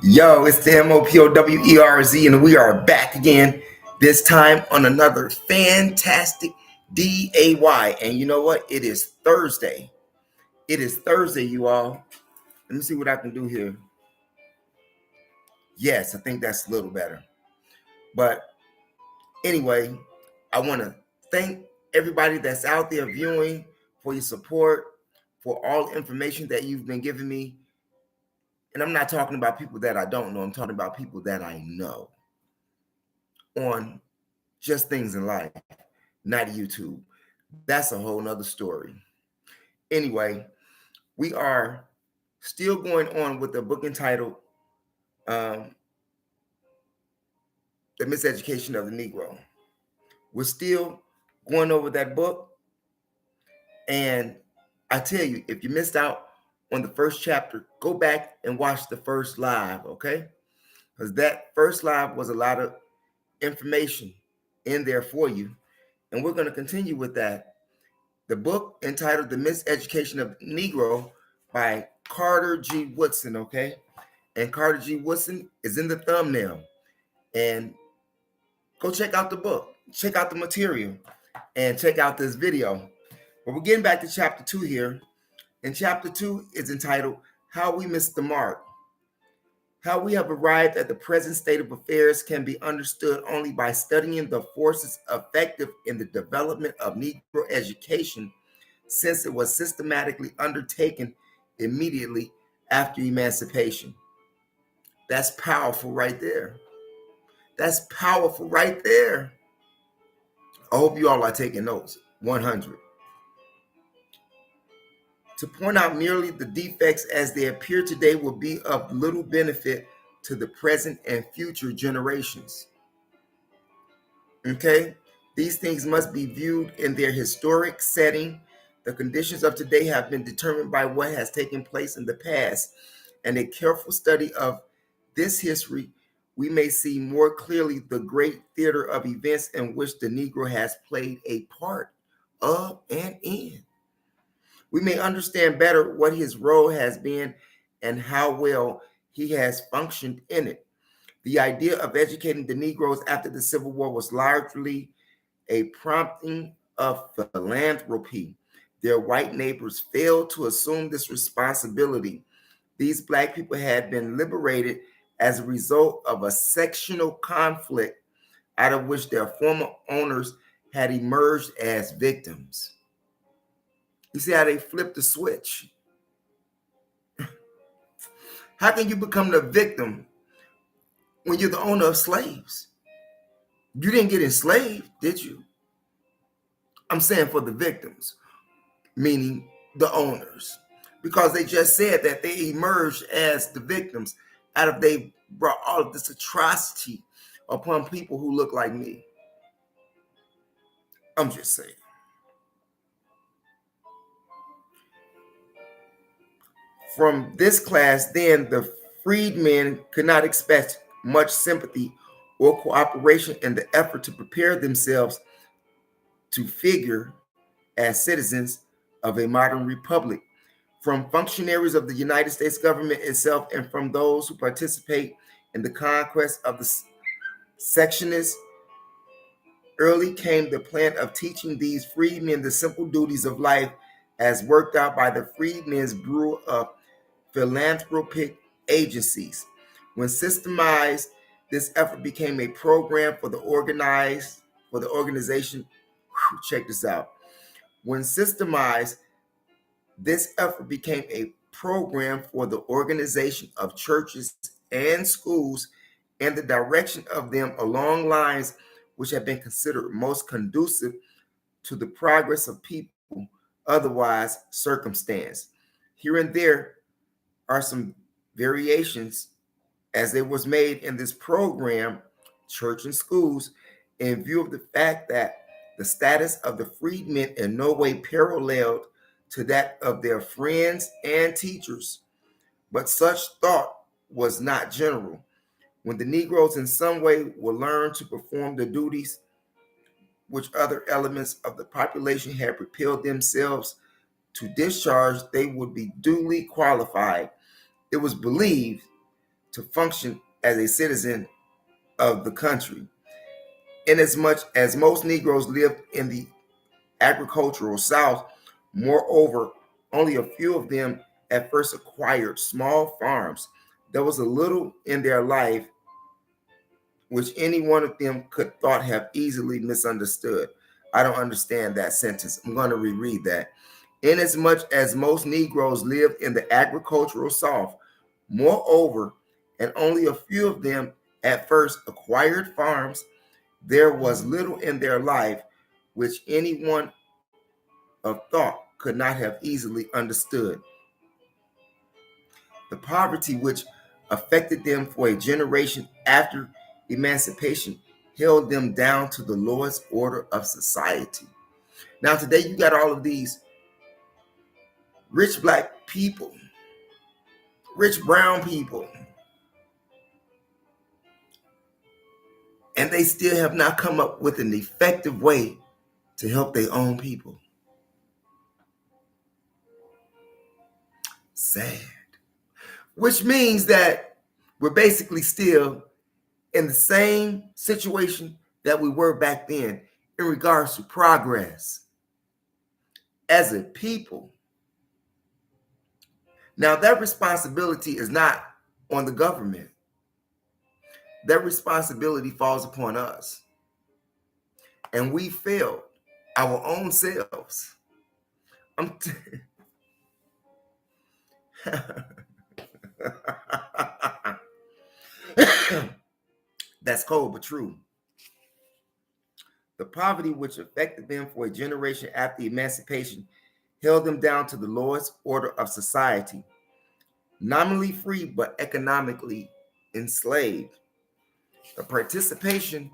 Yo, it's the MOPOWERZ, and we are back again, this time on another fantastic DAY. And you know what? It is Thursday. It is Thursday, you all. Let me see what I can do here. Yes, I think that's a little better. But anyway, I want to thank everybody that's out there viewing for your support, for all the information that you've been giving me. And I'm not talking about people that I don't know. I'm talking about people that I know on just things in life, not YouTube. That's a whole nother story. Anyway, we are still going on with the book entitled The Mis-Education of the Negro. We're still going over that book. And I tell you, if you missed out on the first chapter, go back and watch the first live, okay? Because that first live was a lot of information in there for you. And we're going to continue with that. The book entitled The Mis-Education of the Negro by Carter G. Woodson, okay? And Carter G. Woodson is in the thumbnail. And go check out the book, check out the material, and check out this video. But we're getting back to chapter 2 here. And chapter 2 is entitled How We Missed the Mark. How we have arrived at the present state of affairs can be understood only by studying the forces effective in the development of Negro education since it was systematically undertaken immediately after emancipation. That's powerful right there. That's powerful right there. I hope you all are taking notes. 100. To point out merely the defects as they appear today will be of little benefit to the present and future generations. Okay? These things must be viewed in their historic setting. The conditions of today have been determined by what has taken place in the past. And a careful study of this history, we may see more clearly the great theater of events in which the Negro has played a part of and in. We may understand better what his role has been and how well he has functioned in it. The idea of educating the Negroes after the Civil War was largely a prompting of philanthropy. Their white neighbors failed to assume this responsibility. These Black people had been liberated as a result of a sectional conflict out of which their former owners had emerged as victims. You see how they flipped the switch? How can you become the victim when you're the owner of slaves? You didn't get enslaved, did you? I'm saying for the victims, meaning the owners, because they just said that they emerged as the victims out of they brought all of this atrocity upon people who look like me. I'm just saying. From this class, then, the freedmen could not expect much sympathy or cooperation in the effort to prepare themselves to figure as citizens of a modern republic. From functionaries of the United States government itself and from those who participate in the conquest of the secessionists, early came the plan of teaching these freedmen the simple duties of life as worked out by the Freedmen's Bureau of Philanthropic Agencies. When systemized, this effort became a program for the organization. Check this out. When systemized, this effort became a program for the organization of churches and schools and the direction of them along lines which have been considered most conducive to the progress of people otherwise circumstanced. Here and there are some variations as they was made in this program, church and schools, in view of the fact that the status of the freedmen in no way paralleled to that of their friends and teachers. But such thought was not general. When the Negroes in some way will learn to perform the duties which other elements of the population had propelled themselves to discharge, they would be duly qualified. it was believed to function as a citizen of the country. Inasmuch as most Negroes lived in the agricultural South, moreover, only a few of them at first acquired small farms. There was a little in their life which any one of them could thought have easily misunderstood. I don't understand that sentence. I'm going to reread that. Inasmuch as most Negroes lived in the agricultural South, moreover, and only a few of them at first acquired farms, there was little in their life which anyone of thought could not have easily understood. The poverty which affected them for a generation after emancipation held them down to the lowest order of society. Now, today, you got all of these rich black people, rich brown people, and they still have not come up with an effective way to help their own people. Sad. Which means that we're basically still in the same situation that we were back then in regards to progress as a people. Now, that responsibility is not on the government. That responsibility falls upon us. And we failed our own selves. That's cold but true. The poverty which affected them for a generation after emancipation held them down to the lowest order of society, nominally free but economically enslaved. The participation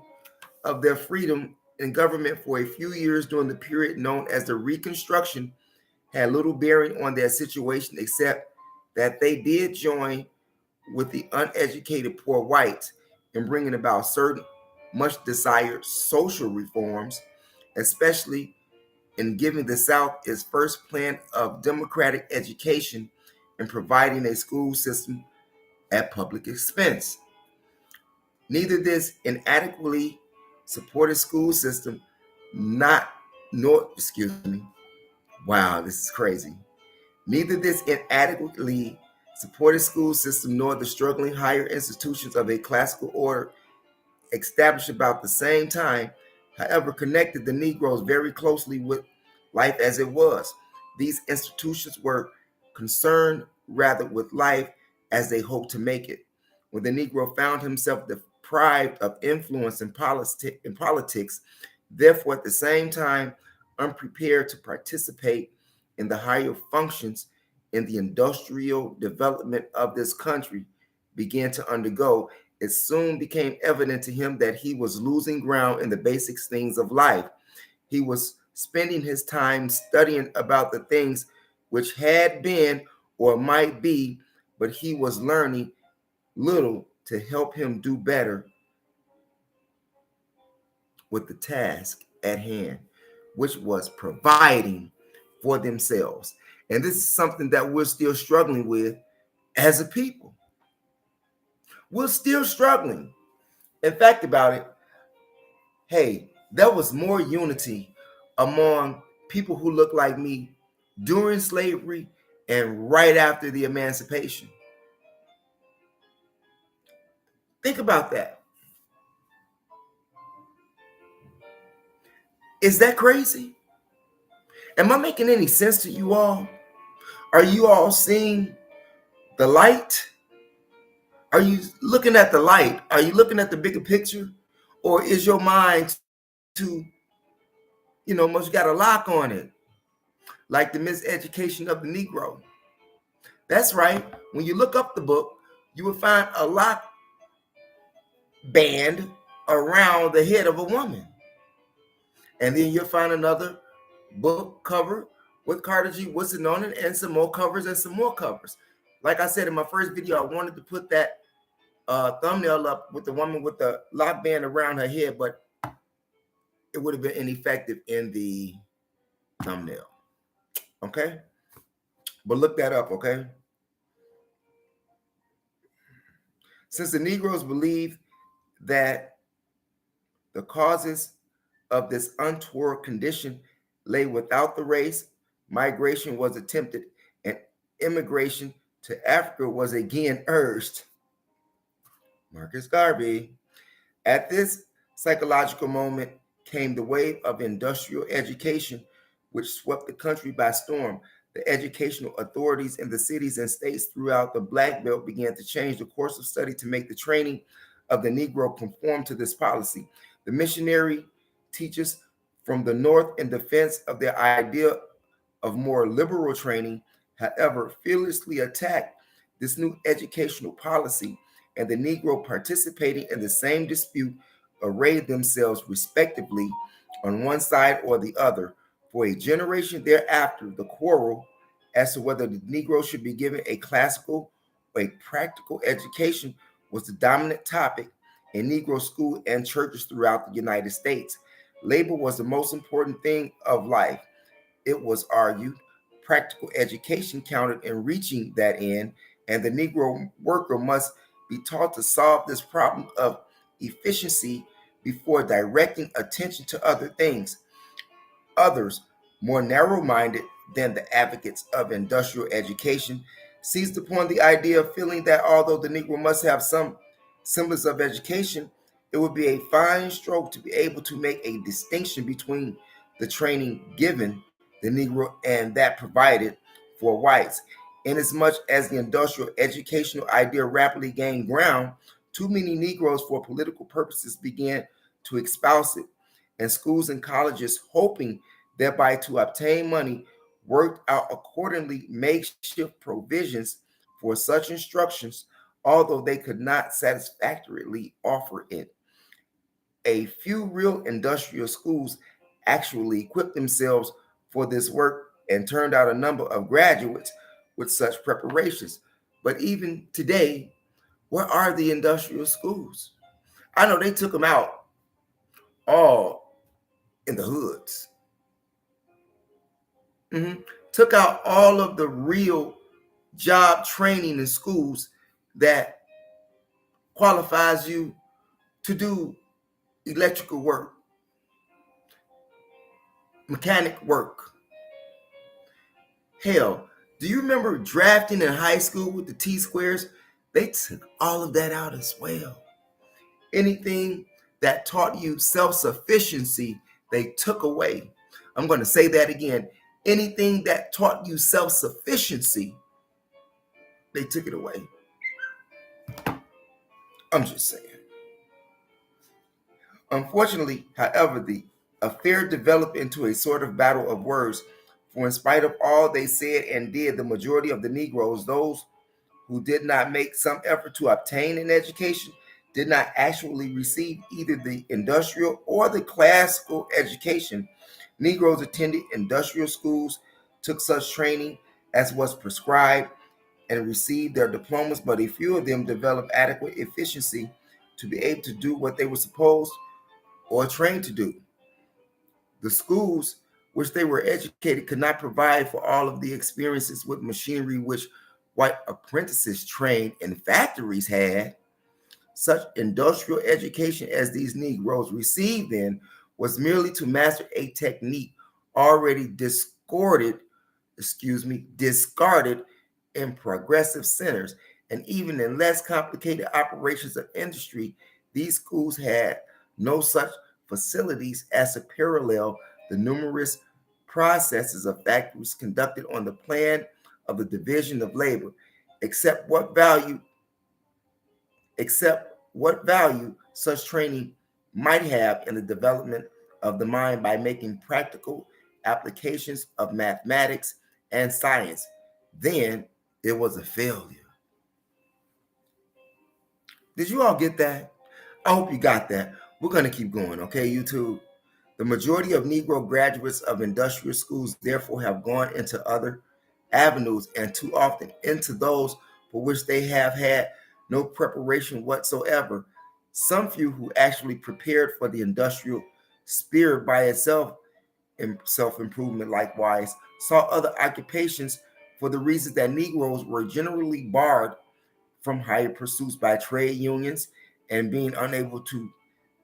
of their freedom in government for a few years during the period known as the Reconstruction had little bearing on their situation, except that they did join with the uneducated poor whites in bringing about certain much desired social reforms, especially in giving the South its first plan of democratic education and providing a school system at public expense. Neither this inadequately supported school system, wow, this is crazy. Neither this inadequately supported school system nor the struggling higher institutions of a classical order established about the same time, however, connected the Negroes very closely with life as it was. These institutions were concerned rather with life as they hoped to make it. When the Negro found himself deprived of influence in politics, therefore at the same time unprepared to participate in the higher functions in the industrial development of this country, began to undergo, it soon became evident to him that he was losing ground in the basic things of life. He was spending his time studying about the things which had been or might be, but he was learning little to help him do better with the task at hand, which was providing for themselves. And this is something that we're still struggling with as a people. We're still struggling. In fact, about it, hey, there was more unity among people who look like me during slavery and right after the emancipation. Think about that. Is that crazy? Am I making any sense to you all? Are you all seeing the light? Are you looking at the light? Are you looking at the bigger picture? Or is your mind too, must got a lock on it? Like the Mis-Education of the Negro. That's right. When you look up the book, you will find a lock band around the head of a woman. And then you'll find another book cover with Carter G. Woodson on it, and some more covers and some more covers. Like I said in my first video, I wanted to put that thumbnail up with the woman with the lock band around her head, but it would have been ineffective in the thumbnail. Okay? But look that up, okay? Since the Negroes believed that the causes of this untoward condition lay without the race, migration was attempted and immigration to Africa was again urged. Marcus Garvey. At this psychological moment came the wave of industrial education, which swept the country by storm. The educational authorities in the cities and states throughout the Black Belt began to change the course of study to make the training of the Negro conform to this policy. The missionary teachers from the North, in defense of their idea of more liberal training, however, fearlessly attacked this new educational policy, and the Negro participating in the same dispute arrayed themselves respectively on one side or the other. For a generation thereafter, the quarrel as to whether the Negro should be given a classical or a practical education was the dominant topic in Negro schools and churches throughout the United States. Labor was the most important thing of life. It was argued practical education counted in reaching that end, and the Negro worker must be taught to solve this problem of efficiency before directing attention to other things. Others, more narrow-minded than the advocates of industrial education, seized upon the idea of feeling that although the Negro must have some semblance of education, it would be a fine stroke to be able to make a distinction between the training given the Negro and that provided for whites. Inasmuch as the industrial educational idea rapidly gained ground, too many Negroes, for political purposes, began to espouse it, and schools and colleges, hoping thereby to obtain money, worked out accordingly makeshift provisions for such instructions, although they could not satisfactorily offer it. A few real industrial schools actually equipped themselves for this work and turned out a number of graduates with such preparations. But even today, where are the industrial schools? I know they took them out all in the hoods. Took out all of the real job training in schools that qualifies you to do electrical work, mechanic work. Hell, do you remember drafting in high school with the T-squares? They took all of that out as well. Anything that taught you self-sufficiency, they took away. I'm going to say that again. Anything that taught you self-sufficiency, they took it away. I'm just saying. Unfortunately, however, the affair developed into a sort of battle of words, for in spite of all they said and did, the majority of the Negroes, those who did not make some effort to obtain an education, did not actually receive either the industrial or the classical education. Negroes attended industrial schools, took such training as was prescribed, and received their diplomas, but a few of them developed adequate efficiency to be able to do what they were supposed or trained to do. The schools which they were educated could not provide for all of the experiences with machinery which white apprentices trained in factories had. Such industrial education as these Negroes received then was merely to master a technique already discarded in progressive centers, and even in less complicated operations of industry. These schools had no such facilities as to parallel the numerous processes of factories conducted on the plan of the division of labor, except what value such training might have in the development of the mind by making practical applications of mathematics and science. Then it was a failure. Did you all get that? I hope you got that. We're going to keep going, okay, YouTube? The majority of Negro graduates of industrial schools therefore have gone into other avenues, and too often into those for which they have had no preparation whatsoever. Some few who actually prepared for the industrial spirit by itself in self-improvement likewise saw other occupations for the reasons that Negroes were generally barred from higher pursuits by trade unions and being unable to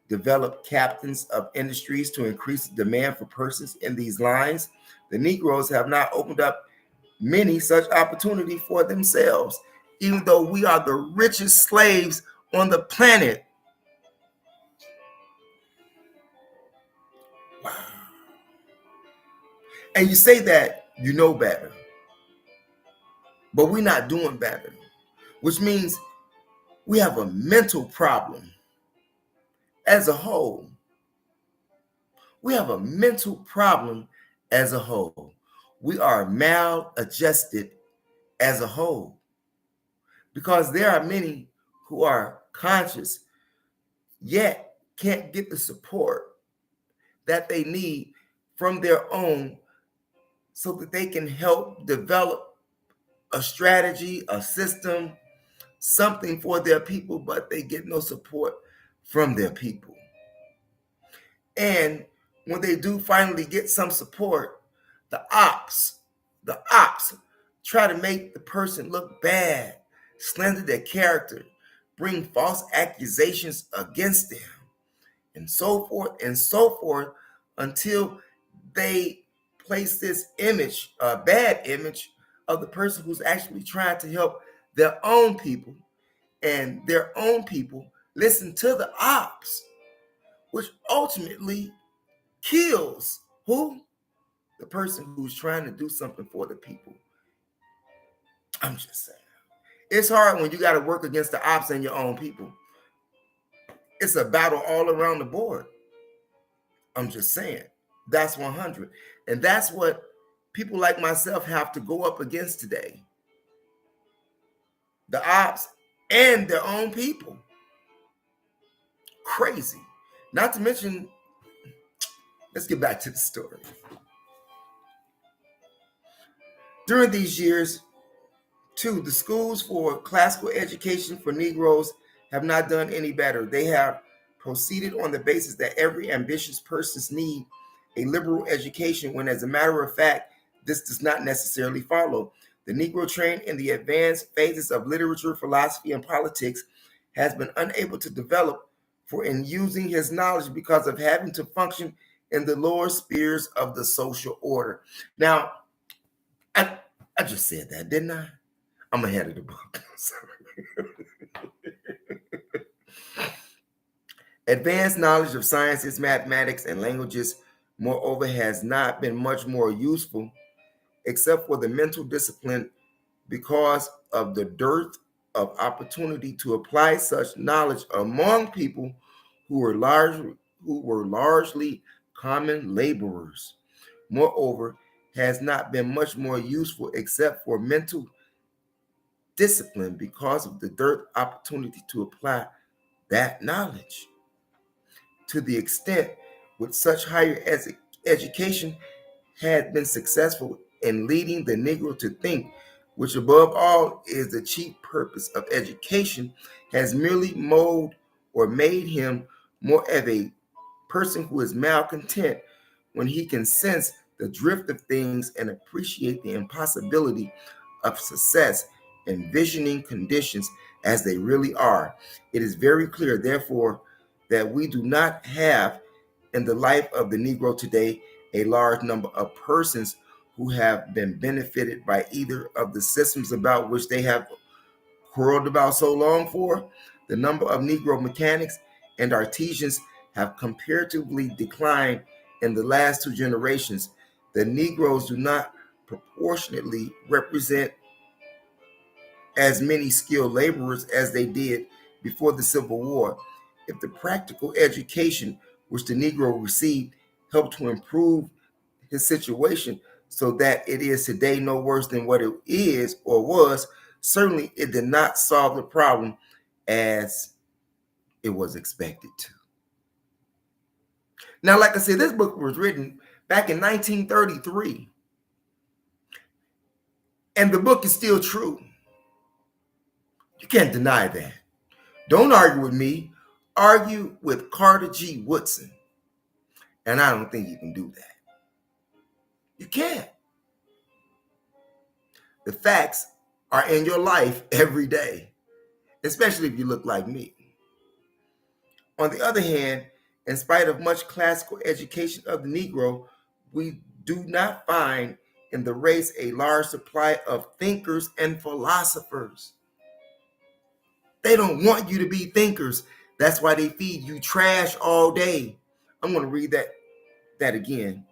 develop captains of industries to increase the demand for persons in these lines, the Negroes have not opened up many such opportunity for themselves, even though we are the richest slaves on the planet. Wow. And you say that you know better, but we're not doing better, which means we have a mental problem as a whole. We have a mental problem as a whole. We are maladjusted as a whole because there are many who are conscious yet can't get the support that they need from their own so that they can help develop a strategy, a system, something for their people, but they get no support from their people. And when they do finally get some support, the ops try to make the person look bad, slander their character, bring false accusations against them, and so forth, until they place this image, a bad image, of the person who's actually trying to help their own people, and their own people listen to the ops, which ultimately kills who? The person who's trying to do something for the people. I'm just saying. It's hard when you got to work against the ops and your own people. It's a battle all around the board. I'm just saying. That's 100. And that's what people like myself have to go up against today. The ops and their own people. Crazy. Not to mention, let's get back to the story. During these years, too, the schools for classical education for Negroes have not done any better. They have proceeded on the basis that every ambitious person's need a liberal education, when as a matter of fact, this does not necessarily follow. The Negro trained in the advanced phases of literature, philosophy, and politics has been unable to develop for in using his knowledge because of having to function in the lower spheres of the social order. Now, I just said that, didn't I? I'm ahead of the book. Advanced knowledge of sciences, mathematics, and languages, moreover, has not been much more useful except for the mental discipline because of the dearth of opportunity to apply such knowledge among people who were largely common laborers. Moreover, has not been much more useful except for mental discipline because of the dearth opportunity to apply that knowledge. To the extent with such higher education had been successful in leading the Negro to think, which above all is the chief purpose of education, has merely molded or made him more of a person who is malcontent when he can sense the drift of things and appreciate the impossibility of success, envisioning conditions as they really are. It is very clear, therefore, that we do not have in the life of the Negro today a large number of persons who have been benefited by either of the systems about which they have quarreled about so long for. The number of Negro mechanics and artisans have comparatively declined in the last two generations. The Negroes do not proportionately represent as many skilled laborers as they did before the Civil War. If the practical education which the Negro received helped to improve his situation so that it is today no worse than what it is or was, certainly it did not solve the problem as it was expected to. Now, like I said, this book was written back in 1933, and the book is still true. You can't deny that. Don't argue with me. Argue with Carter G. Woodson. And I don't think you can do that. You can't. The facts are in your life every day. especially if you look like me. On the other hand, in spite of much classical education of the Negro, we do not find in the race a large supply of thinkers and philosophers. They don't want you to be thinkers. That's why they feed you trash all day. I'm going to read that again.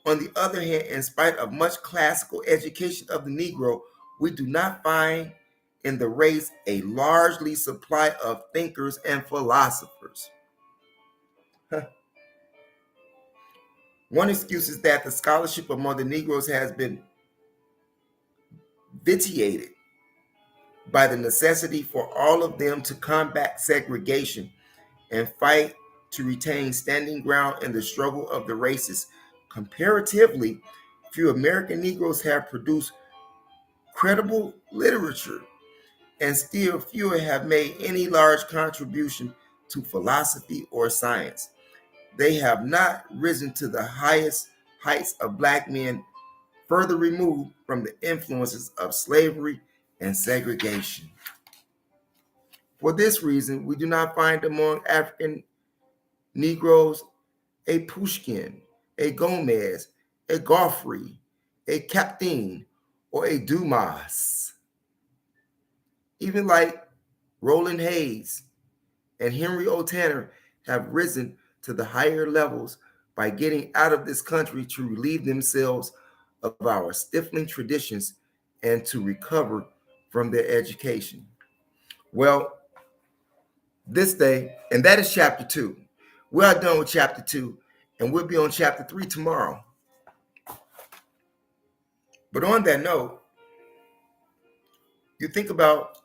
On the other hand, in spite of much classical education of the Negro, we do not find in the race a largely supply of thinkers and philosophers. One excuse is that the scholarship among the Negroes has been vitiated by the necessity for all of them to combat segregation and fight to retain standing ground in the struggle of the races. Comparatively, few American Negroes have produced credible literature, and still fewer have made any large contribution to philosophy or science. They have not risen to the highest heights of Black men further removed from the influences of slavery and segregation. For this reason, we do not find among African Negroes a Pushkin, a Gomez, a Goffrey, a Captain, or a Dumas. Even like Roland Hayes and Henry O. Tanner have risen to the higher levels by getting out of this country to relieve themselves of our stifling traditions and to recover from their education. Well, this day, and that is chapter 2. We are done with chapter 2, and we'll be on chapter 3 tomorrow. But on that note, you think about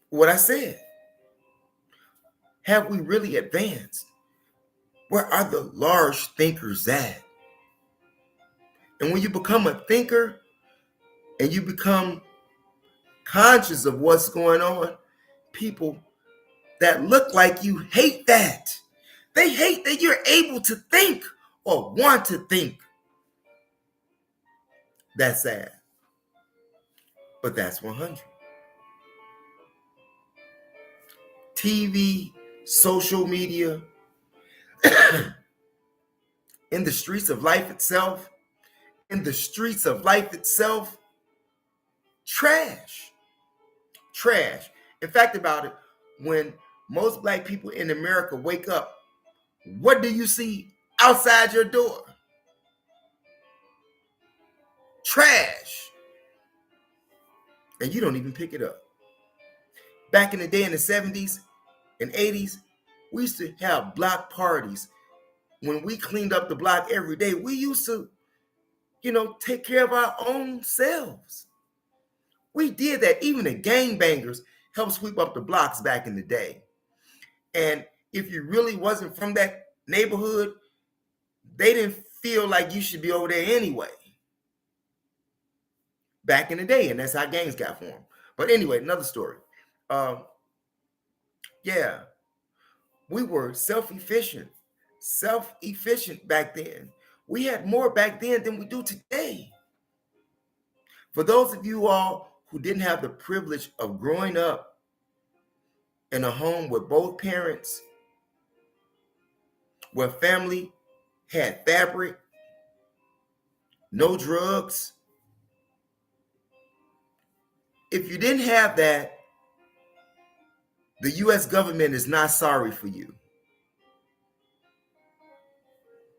what I said. Have we really advanced? Where are the large thinkers at? And when you become a thinker and you become conscious of what's going on, people that look like you hate that. They hate that you're able to think or want to think. That's sad. But that's 100. TV, social media, in the streets of life itself, trash. In fact, about it, when most Black people in America wake up, what do you see outside your door? Trash. And you don't even pick it up. Back in the day in the 70s and 80s, we used to have block parties. When we cleaned up the block every day, we used to, take care of our own selves. We did that. Even the gangbangers helped sweep up the blocks back in the day. And if you really wasn't from that neighborhood, they didn't feel like you should be over there anyway. Back in the day, and that's how gangs got formed. But anyway, another story. We were self-efficient back then. We had more back then than we do today. For those of you all who didn't have the privilege of growing up in a home with both parents, where family had fabric, no drugs, if you didn't have that, the U.S. government is not sorry for you.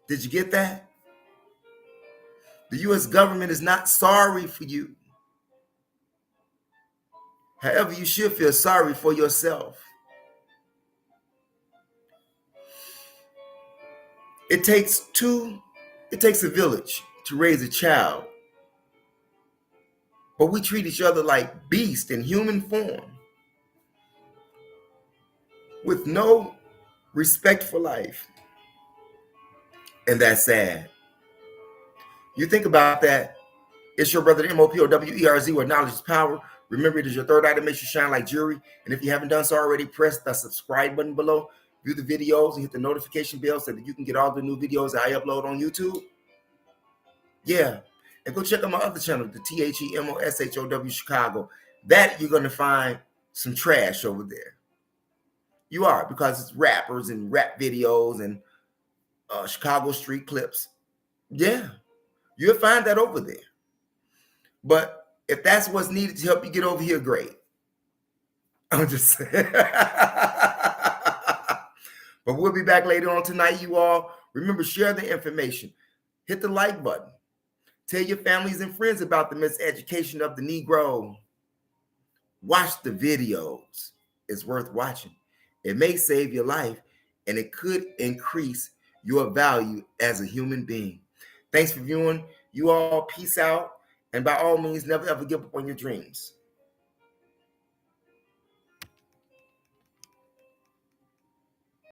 Did you get that? The U.S. government is not sorry for you. However, you should feel sorry for yourself. It takes a village to raise a child. But we treat each other like beasts in human form, with no respect for life. And that's sad. You think about that. It's your brother, the MOPOWERZ, where knowledge is power. Remember, it is your third eye that makes you shine like jewelry. And if you haven't done so already, press the subscribe button below. View the videos and hit the notification bell so that you can get all the new videos that I upload on YouTube. Yeah. And go check out my other channel, the THEMOSHOW Chicago. That you're going to find some trash over there. You are, because it's rappers and rap videos and Chicago street clips. Yeah, you'll find that over there. But if that's what's needed to help you get over here, great. I'm just saying. But we'll be back later on tonight, you all. Remember, share the information. Hit the like button. Tell your families and friends about the Miseducation of the Negro. Watch the videos. It's worth watching. It may save your life, and it could increase your value as a human being. Thanks for viewing. You all, peace out. And by all means, never ever give up on your dreams.